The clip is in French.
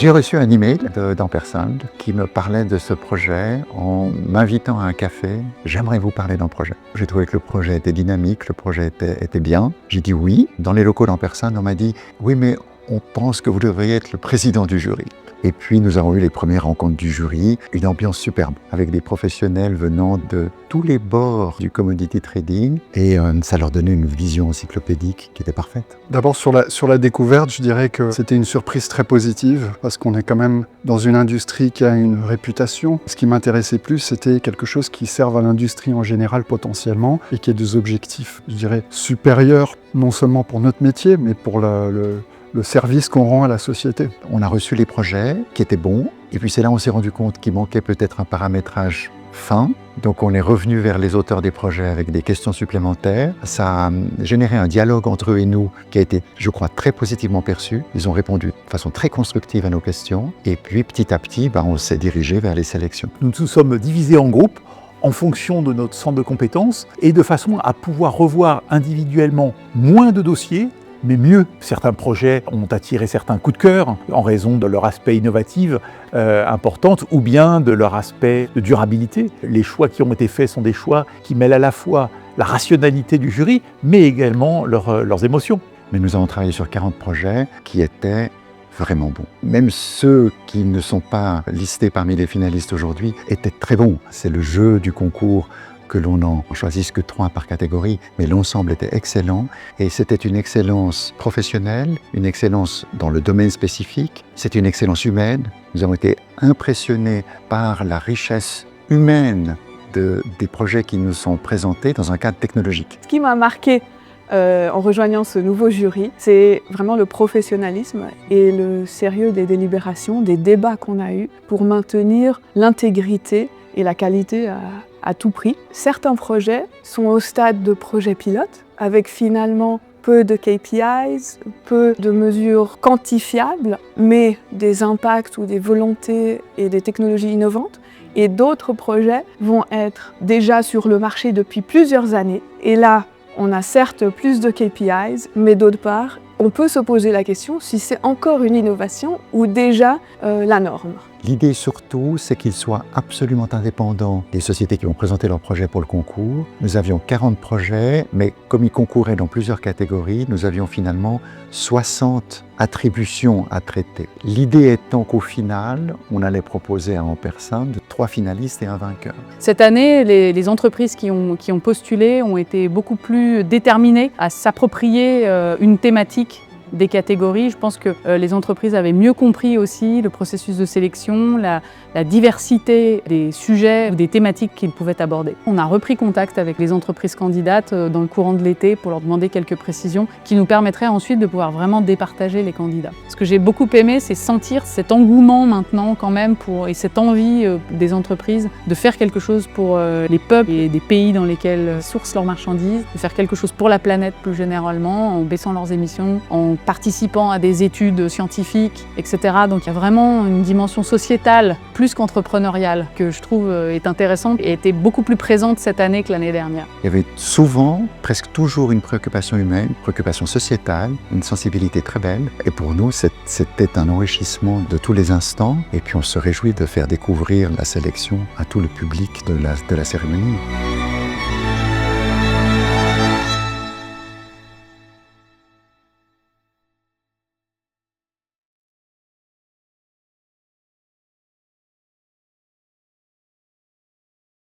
J'ai reçu un email d'Ampersand qui me parlait de ce projet en m'invitant à un café. J'aimerais vous parler d'un projet. J'ai trouvé que le projet était dynamique, le projet était bien. J'ai dit oui. Dans les locaux d'Ampersand, on m'a dit oui, mais on pense que vous devriez être le président du jury. Et puis nous avons eu les premières rencontres du jury, une ambiance superbe, avec des professionnels venant de tous les bords du commodity trading, et ça leur donnait une vision encyclopédique qui était parfaite. D'abord sur la découverte, je dirais que c'était une surprise très positive, parce qu'on est quand même dans une industrie qui a une réputation. Ce qui m'intéressait plus, c'était quelque chose qui serve à l'industrie en général potentiellement, et qui ait des objectifs, je dirais, supérieurs, non seulement pour notre métier, mais pour le service qu'on rend à la société. On a reçu les projets qui étaient bons, et puis c'est là où on s'est rendu compte qu'il manquait peut-être un paramétrage fin. Donc on est revenu vers les auteurs des projets avec des questions supplémentaires. Ça a généré un dialogue entre eux et nous qui a été, je crois, très positivement perçu. Ils ont répondu de façon très constructive à nos questions. Et puis petit à petit, on s'est dirigé vers les sélections. Nous nous sommes divisés en groupes en fonction de notre centre de compétences et de façon à pouvoir revoir individuellement moins de dossiers, mais mieux. Certains projets ont attiré certains coups de cœur en raison de leur aspect innovatif important ou bien de leur aspect de durabilité. Les choix qui ont été faits sont des choix qui mêlent à la fois la rationalité du jury, mais également leurs émotions. Mais nous avons travaillé sur 40 projets qui étaient vraiment bons. Même ceux qui ne sont pas listés parmi les finalistes aujourd'hui étaient très bons. C'est le jeu du concours que l'on n'en choisisse que 3 par catégorie, mais l'ensemble était excellent et c'était une excellence professionnelle, une excellence dans le domaine spécifique, c'est une excellence humaine. Nous avons été impressionnés par la richesse humaine des projets qui nous sont présentés dans un cadre technologique. Ce qui m'a marqué en rejoignant ce nouveau jury, c'est vraiment le professionnalisme et le sérieux des délibérations, des débats qu'on a eus pour maintenir l'intégrité et la qualité à tout prix. Certains projets sont au stade de projet pilote, avec finalement peu de KPIs, peu de mesures quantifiables, mais des impacts ou des volontés et des technologies innovantes. Et d'autres projets vont être déjà sur le marché depuis plusieurs années. Et là, on a certes plus de KPIs, mais d'autre part, on peut se poser la question si c'est encore une innovation ou déjà la norme. L'idée surtout, c'est qu'ils soient absolument indépendants des sociétés qui vont présenter leurs projets pour le concours. Nous avions 40 projets, mais comme ils concouraient dans plusieurs catégories, nous avions finalement 60 attributions à traiter. L'idée étant qu'au final, on allait proposer à Ampersand 3 finalistes et un vainqueur. Cette année, les entreprises qui ont postulé ont été beaucoup plus déterminées à s'approprier une thématique des catégories. Je pense que les entreprises avaient mieux compris aussi le processus de sélection, la diversité des sujets ou des thématiques qu'ils pouvaient aborder. On a repris contact avec les entreprises candidates dans le courant de l'été pour leur demander quelques précisions qui nous permettraient ensuite de pouvoir vraiment départager les candidats. Ce que j'ai beaucoup aimé, c'est sentir cet engouement maintenant quand même et cette envie des entreprises de faire quelque chose pour les peuples et des pays dans lesquels sourcent leurs marchandises, de faire quelque chose pour la planète plus généralement, en baissant leurs émissions, en participant à des études scientifiques, etc. Donc il y a vraiment une dimension sociétale, plus qu'entrepreneuriale, que je trouve est intéressante et était beaucoup plus présente cette année que l'année dernière. Il y avait souvent, presque toujours, une préoccupation humaine, une préoccupation sociétale, une sensibilité très belle. Et pour nous, c'était un enrichissement de tous les instants. Et puis on se réjouit de faire découvrir la sélection à tout le public de la cérémonie.